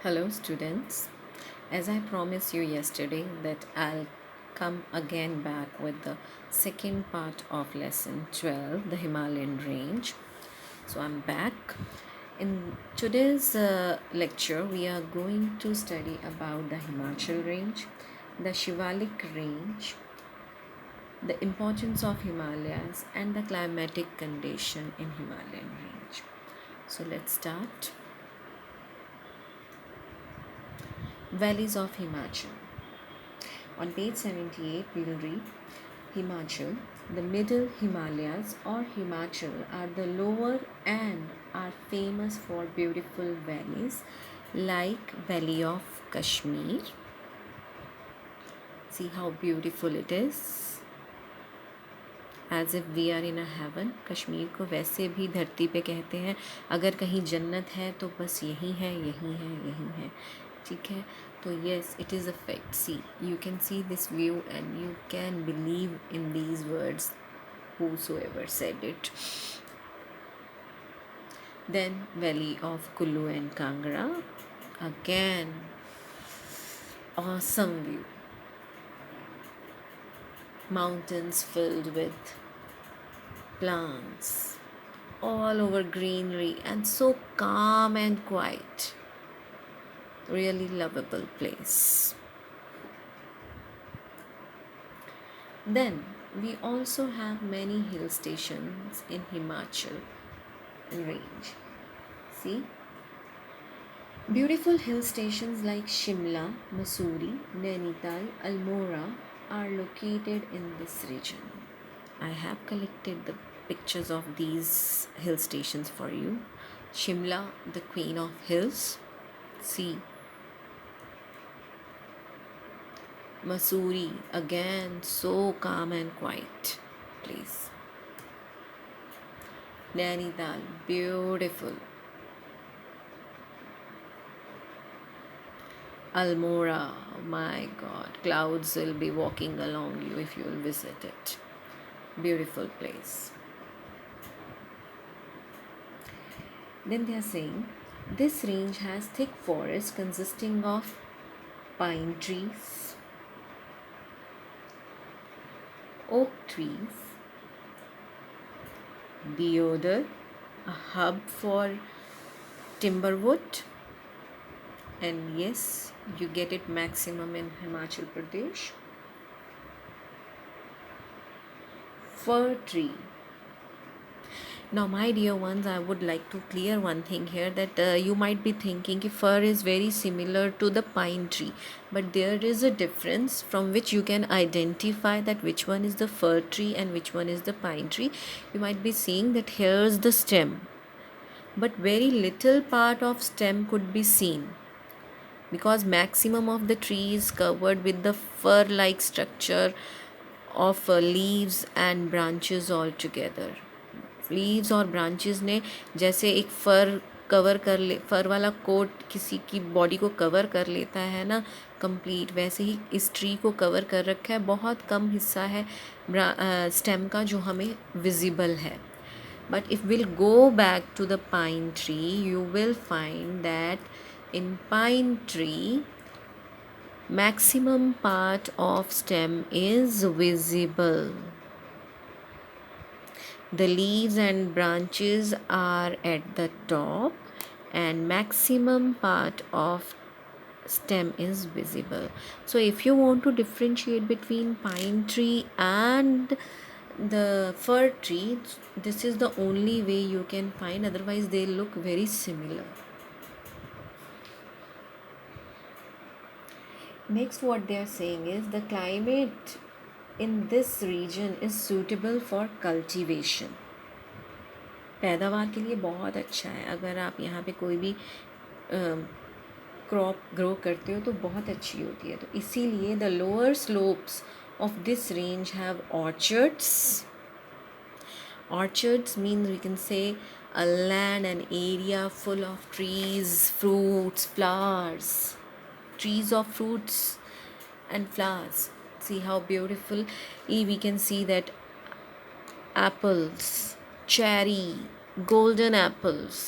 Hello, students. As I promised you yesterday that I'll come again back with the second part of lesson 12, the Himalayan range. So I'm back. In today's lecture, we are going to study about the Himachal range, the Shivalik range, the importance of Himalayas, and the climatic condition in Himalayan range. So let's start. Valleys of Himachal. On page 78, we will read Himachal. The middle Himalayas or Himachal are the lower and are famous for beautiful valleys like Valley of Kashmir. See how beautiful it is. As if we are in a heaven. Kashmir को वैसे भी धरती पे कहते हैं अगर कहीं जन्नत है तो बस यही है यही है यही है ठीक है तो yes it is a fact. See, you can see this view and you can believe in these words whosoever said it. Then Valley of Kullu and Kangra, again awesome view, mountains filled with plants, all over greenery and so calm and quiet. Really lovable place. Then we also have many hill stations in Himachal range. See, beautiful hill stations like Shimla, Mussoorie, Nainital, Almora are located in this region. I have collected the pictures of these hill stations for you. Shimla, the queen of hills. See, Mussoorie, again so calm and quiet place. Nainital, beautiful. Almora, my god, clouds will be walking along you if you will visit it. Beautiful place. Then they are saying this range has thick forest consisting of pine trees, oak trees, deodar, a hub for timberwood, and yes, you get it maximum in Himachal Pradesh. Fir tree. Now, my dear ones, I would like to clear one thing here that you might be thinking if fir is very similar to the pine tree, but there is a difference from which you can identify that which one is the fir tree and which one is the pine tree. You might be seeing that here's the stem, but very little part of stem could be seen because maximum of the tree is covered with the fir like structure of leaves and branches all together. Leaves और branches ने जैसे एक फर वाला coat किसी की body को cover कर लेता है ना कंप्लीट, वैसे ही इस ट्री को कवर कर रखा है. बहुत कम हिस्सा है स्टेम का जो हमें विजिबल है. But if will go back to the pine tree you will find that in pine tree maximum part of stem is visible. The leaves and branches are at the top and maximum part of stem is visible. So if you want to differentiate between pine tree and the fir tree, this is the only way you can find, otherwise they look very similar. Next, what they are saying is the climate in this region is suitable for cultivation. पैदावार के लिए बहुत अच्छा है. अगर आप यहाँ पे कोई भी क्रॉप ग्रो करते हो तो बहुत अच्छी होती है. तो इसीलिए the lower slopes of this range have orchards. Orchards means we can say a land, an area full of trees, fruits, flowers. Trees of fruits and flowers. See how beautiful. We can see that apples, cherry, golden apples.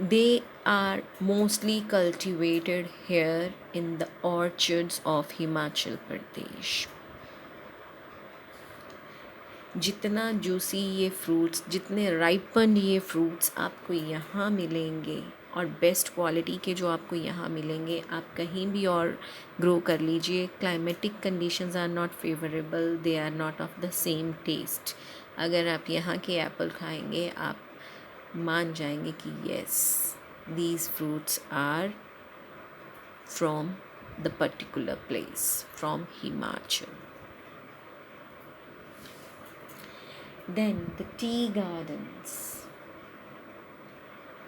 They are mostly cultivated here in the orchards of Himachal Pradesh. जितना juicy ये fruits, जितने ripen ये fruits आपको यहाँ मिलेंगे और best quality के जो आपको यहाँ मिलेंगे, आप कहीं भी और ग्रो कर लीजिए, climatic conditions are not favourable, they are not of the same taste. अगर आप यहाँ के एप्पल खाएंगे, आप मान जाएंगे कि yes, these fruits are from the particular place, from Himachal. Then the tea gardens.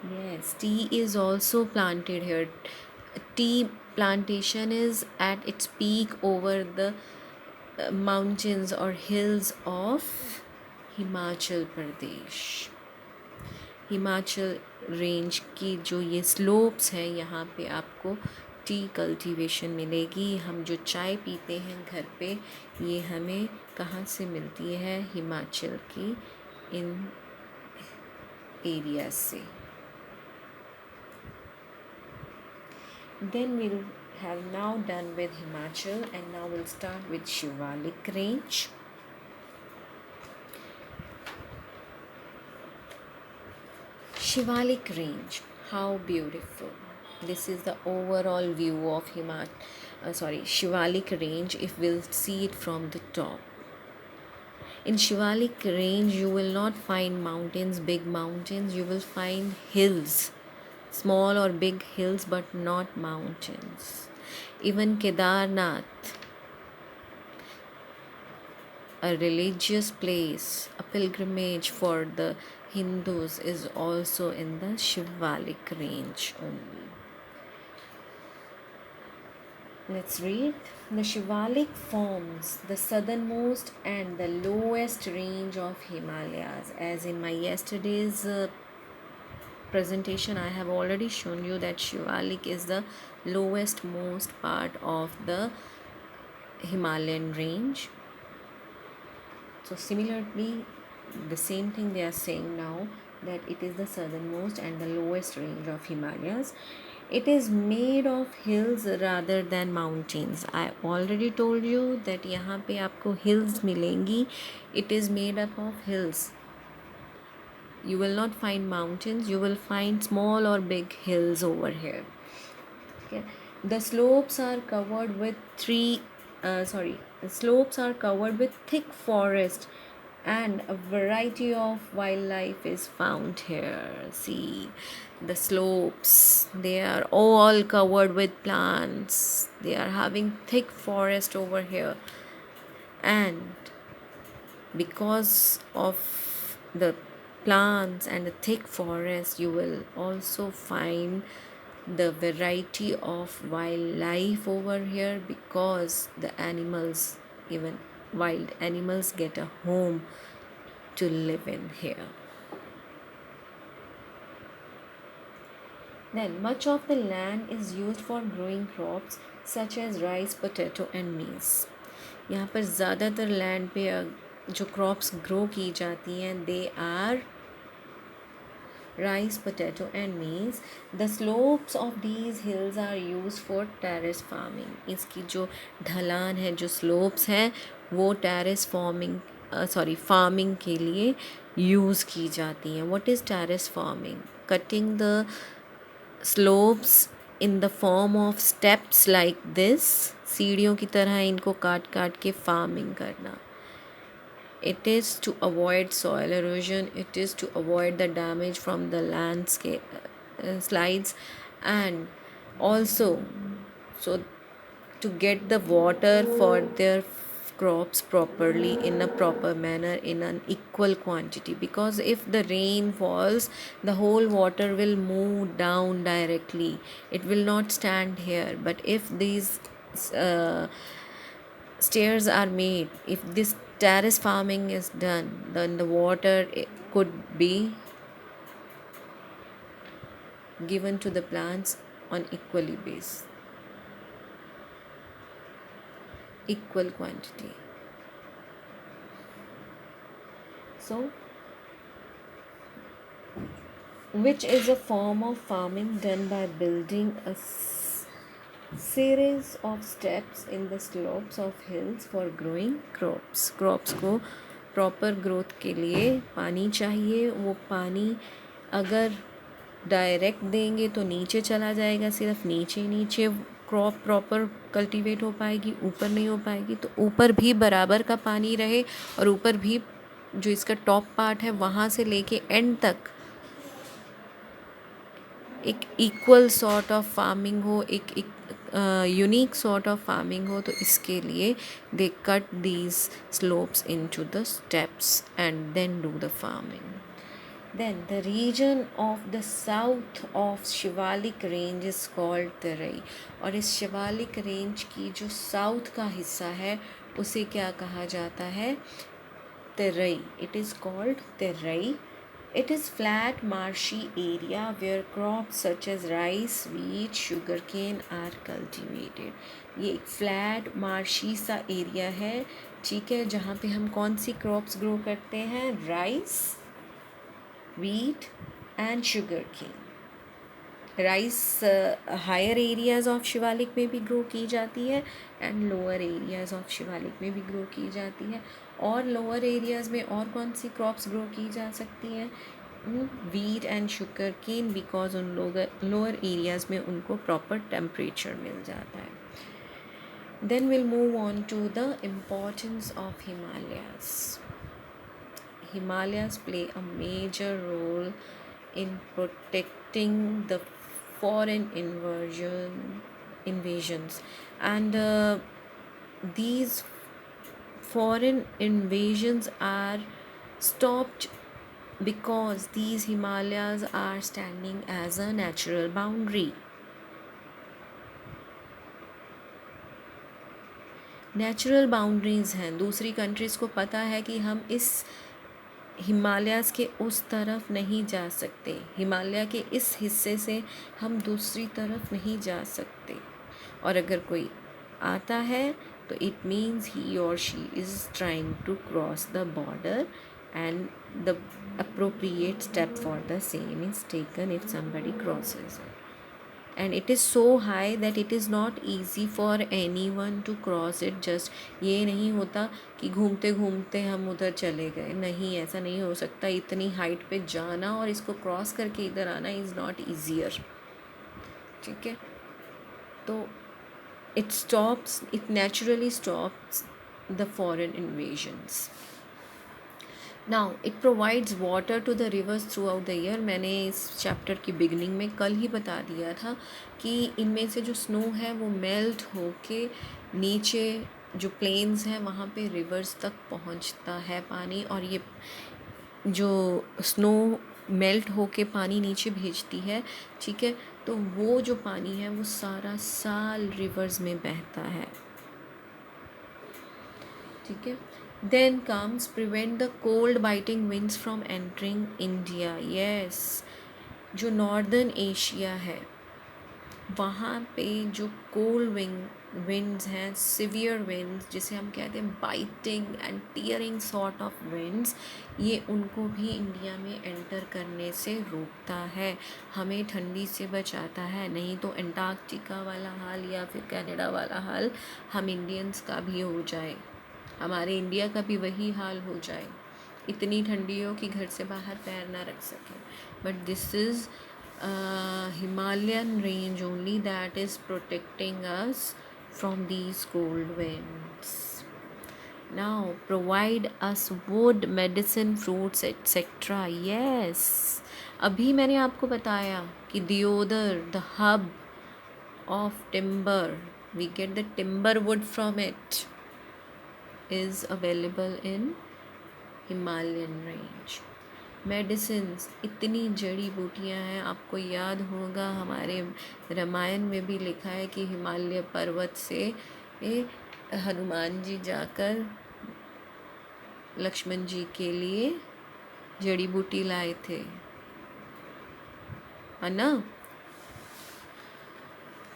Yes, tea is also planted here. Tea plantation is at its peak over the mountains or hills of Himachal Pradesh. Himachal range की जो ये slopes हैं, यहाँ पे आपको T cultivation मिलेगी। हम जो चाय पीते हैं घर पे, ये हमें कहाँ से मिलती है? हिमाचल की इन एरिया से। Then we'll have now done with Himachal and now we'll start with Shivalik range. Shivalik range, how beautiful. This is the overall view of Shivalik range if we'll see it from the top. In Shivalik range, you will not find mountains, big mountains, you will find hills, small or big hills, but not mountains. Even Kedarnath, a religious place, a pilgrimage for the Hindus, is also in the Shivalik range only. Let's read. The Shivalik forms the southernmost and the lowest range of Himalayas. As in my yesterday's presentation, I have already shown you that Shivalik is the lowest most part of the Himalayan range. So similarly, the same thing they are saying now, that it is the southernmost and the lowest range of Himalayas. It is made of hills rather than mountains. I already told you that यहाँ पे आपको hills मिलेंगी. It is made up of hills. You will not find mountains. You will find small or big hills over here. Okay. The slopes are covered with thick forest, and a variety of wildlife is found here. See, the slopes, they are all covered with plants. They are having thick forest over here, and because of the plants and the thick forest, you will also find the variety of wildlife over here, because the animals, even wild animals, get a home to live in here. Then much of the land is used for growing crops such as rice, potato and maize. यहाँ पर ज़्यादातर land पे जो crops grow की जाती हैं, they are rice, potato and maize. The slopes of these hills are used for terrace farming. इसकी जो ढलान है, जो slopes हैं, वो terrace farming के लिए यूज़ की जाती हैं. What is terrace farming? Cutting the slopes in the form of steps like this. सीढ़ियों की तरह इनको काट काट के farming करना. It is to avoid soil erosion, it is to avoid the damage from the landscape slides, and also so to get the water for their crops properly, in a proper manner, in an equal quantity, because if the rain falls, the whole water will move down directly, it will not stand here. But if these stairs are made, if this terrace farming is done, then the water could be given to the plants on equal quantity. So which is a form of farming done by building a series of steps in the slopes of hills for growing crops. Crops को proper growth के लिए पानी चाहिए. वो पानी अगर direct देंगे तो नीचे चला जाएगा, सिर्फ नीचे नीचे क्रॉप प्रॉपर कल्टीवेट हो पाएगी, ऊपर नहीं हो पाएगी. तो ऊपर भी बराबर का पानी रहे और ऊपर भी जो इसका टॉप पार्ट है वहाँ से लेके एंड तक एक इक्वल सॉर्ट ऑफ फार्मिंग हो, एक यूनिक सॉर्ट ऑफ फार्मिंग हो. तो इसके लिए they cut these slopes into the steps and then do the farming. Then the region of the south of Shivalik range is called Terai. और इस शिवालिक रेंज की जो साउथ का हिस्सा है उसे क्या कहा जाता है? तराई. It is called Terai. It is flat marshy area where crops such as rice, wheat, sugarcane are cultivated. ये एक फ्लैट मार्शी सा एरिया है, ठीक है, जहाँ पे हम कौन सी क्रॉप्स ग्रो करते हैं? Rice, wheat and sugarcane. Rice higher areas of Shivalik में भी ग्रो की जाती है and lower areas of Shivalik में भी ग्रो की जाती है. और लोअर एरियाज़ में और कौन सी क्रॉप्स ग्रो की जा सकती हैं? Wheat and sugar cane, because उन लोअर एरियाज़ में उनको प्रॉपर टेम्परेचर मिल जाता है. Then will move on to the importance of Himalayas. Himalayas play a major role in protecting the foreign invasions, and these foreign invasions are stopped because these Himalayas are standing as a natural boundary. Natural boundaries हैं. दूसरी countries को पता है कि हम इस Himalayas के उस तरफ नहीं जा सकते, हिमालय के इस हिस्से से हम दूसरी तरफ नहीं जा सकते. और अगर कोई आता है तो इट मीन्स ही और she is trying to cross the border and the appropriate step for the same is taken if somebody crosses it. And it is so high that it is not easy for anyone to cross it. just ये नहीं होता कि घूमते घूमते हम उधर चले गए, नहीं, ऐसा नहीं हो सकता. इतनी हाइट पे जाना और इसको क्रॉस करके इधर आना इज़ नॉट ईजियर, ठीक है. तो it naturally stops the foreign invasions. Now it provides water to the rivers throughout the year. मैंने इस चैप्टर की बिगनिंग में कल ही बता दिया था कि इनमें से जो स्नो है वो मेल्ट होके नीचे जो प्लेन्स हैं वहाँ पे रिवर्स तक पहुँचता है पानी. और ये जो स्नो मेल्ट होके पानी नीचे भेजती है, ठीक है, तो वो जो पानी है वो सारा साल रिवर्स में बहता है, ठीक है. Then comes prevent the cold biting winds from entering India. Yes, जो नॉर्दर्न एशिया है वहाँ पे जो कोल्ड विंड्स हैं, सिवियर विंड्स जिसे हम कहते हैं biting and tearing sort of winds, ये उनको भी इंडिया में एंटर करने से रोकता है, हमें ठंडी से बचाता है. नहीं तो अंटार्कटिका वाला हाल या फिर कनाडा वाला हाल हम इंडियंस का भी हो जाए, हमारे इंडिया का भी वही हाल हो जाए, इतनी ठंडी हो कि घर से बाहर पैर ना रख सकें. But this is Himalayan range only that is protecting us from these cold winds. Now provide us wood, medicine, fruits, etc. Yes, अभी मैंने आपको बताया कि Deodar, the hub of timber, we get the timber wood from it, is available in Himalayan range. Medicines, इतनी जड़ी बूटियाँ हैं. आपको याद होगा हमारे रामायण में भी लिखा है कि हिमालय पर्वत से हनुमान जी जाकर लक्ष्मण जी के लिए जड़ी बूटी लाए थे, है ना.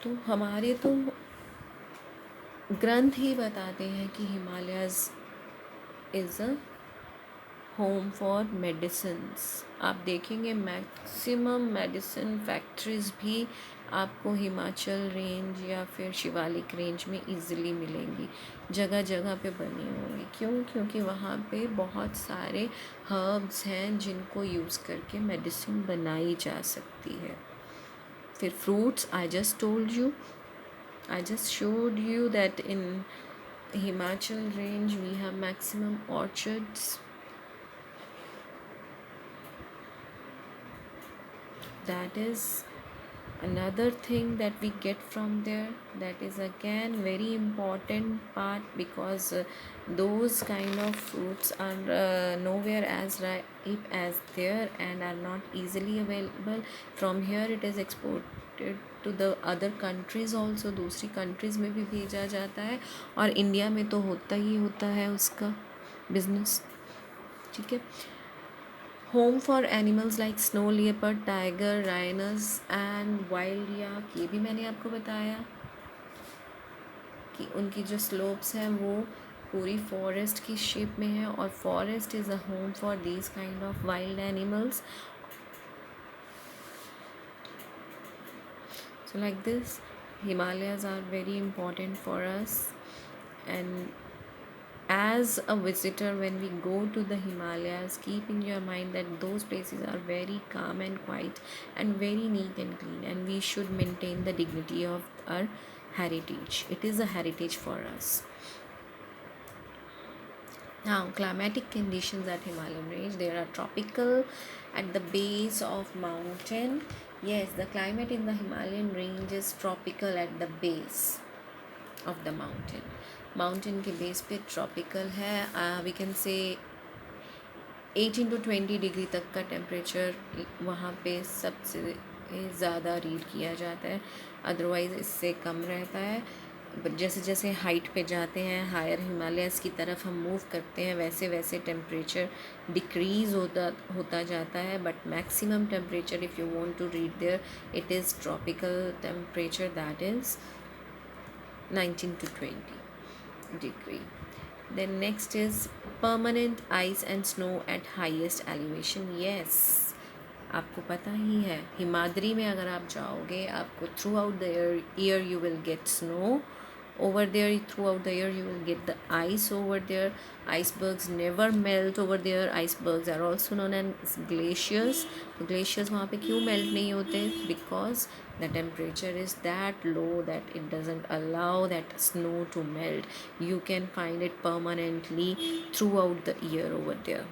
तो हमारे तो ग्रंथ ही बताते हैं कि Himalayas is a home for medicines. आप देखेंगे मैक्सिमम मेडिसिन फैक्ट्रीज़ भी आपको हिमाचल रेंज या फिर शिवालिक रेंज में इजीली मिलेंगी, जगह जगह पे बनी होंगी। क्यों? क्योंकि वहाँ पे बहुत सारे हर्ब्स हैं जिनको यूज़ करके मेडिसिन बनाई जा सकती है। फिर fruits, I just showed you that in Himachal range we have maximum orchards. That is another thing that we get from there. That is again very important part, because those kind of fruits are nowhere as ripe as there and are not easily available. From here it is exported to the other countries also, दूसरी countries में भी भेजा जाता है, और India में तो होता ही होता है उसका बिजनेस। ठीक है। Home for animals like snow leopard, tiger, rhinos and wild yak, ये भी मैंने आपको बताया कि उनकी जो स्लोप्स हैं वो पूरी फॉरेस्ट की शेप में है, और forest is a home for these kind of wild animals. So like this, Himalayas are very important for us, and as a visitor when we go to the Himalayas, keep in your mind that those places are very calm and quiet and very neat and clean, and we should maintain the dignity of our heritage. It is a heritage for us. Now, climatic conditions at Himalayan range, they are tropical at the base of mountain. Yes, the climate in the Himalayan range is tropical at the base of the mountain. Mountain के base पे tropical है. We can say 18 to 20 degree तक का temperature वहाँ पे सबसे ज़्यादा read किया जाता है, अदरवाइज़ इससे कम रहता है। जैसे जैसे हाइट पे जाते हैं, हायर हिमालयस की तरफ हम मूव करते हैं, वैसे वैसे टेम्परेचर डिक्रीज़ होता जाता है, but maximum temperature if you want to read there, it is tropical temperature, that is 19 to 20 degree. Then next is permanent ice and snow at highest elevation. Yes, आपको पता ही है, हिमाद्री में अगर आप जाओगे, आपको through out the year you will get snow over there. Throughout the year you will get the ice over there. Icebergs never melt over there. Icebergs are also known as glaciers. Glaciers वहाँ पे क्यों melt नहीं होते? Because the temperature is that low that it doesn't allow that snow to melt. You can find it permanently throughout the year over there.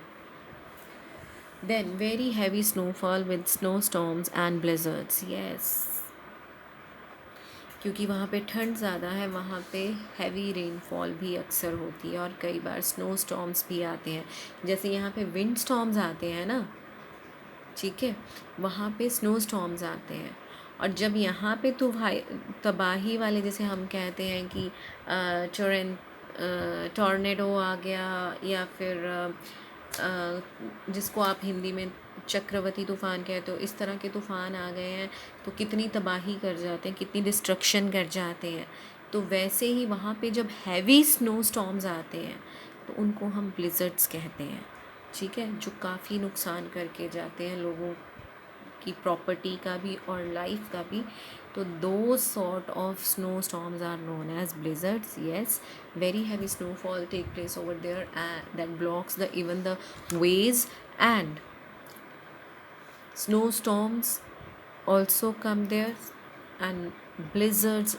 Then very heavy snowfall with snowstorms and blizzards. Yes, क्योंकि वहाँ पे ठंड ज़्यादा है, वहाँ पे heavy rainfall भी अक्सर होती है, और कई बार स्नो स्टॉर्म्स भी आते हैं। जैसे यहाँ पे विंड स्टॉर्म्स आते हैं ना, ठीक है, वहाँ पे स्नो स्टॉर्म्स आते हैं। और जब यहाँ पे तो भाई तबाही वाले, जैसे हम कहते हैं कि टॉर्नेडो आ गया, या फिर जिसको आप हिंदी में चक्रवती तूफ़ान कहते हो, इस तरह के तूफ़ान आ गए हैं तो कितनी तबाही कर जाते हैं, कितनी डिस्ट्रक्शन कर जाते हैं। तो वैसे ही वहाँ पे जब हैवी स्नो स्टॉर्म्स आते हैं तो उनको हम ब्लिज़र्ड्स कहते हैं, ठीक है, जो काफ़ी नुकसान करके जाते हैं लोगों की प्रॉपर्टी का भी और लाइफ का भी। तो दो sort of snow storms are known as blizzards. Yes, very heavy snowfall take place over there, and that blocks the even the ways, and snowstorms also come there, and blizzards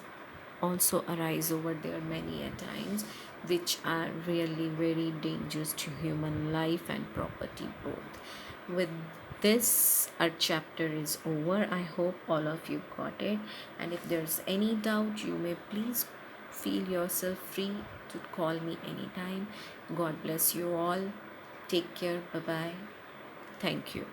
also arise over there many a times, which are really very dangerous to human life and property both. With this, our chapter is over. I hope all of you got it, and if there's any doubt, you may please feel yourself free to call me anytime. God bless you all. Take care. Bye bye. Thank you.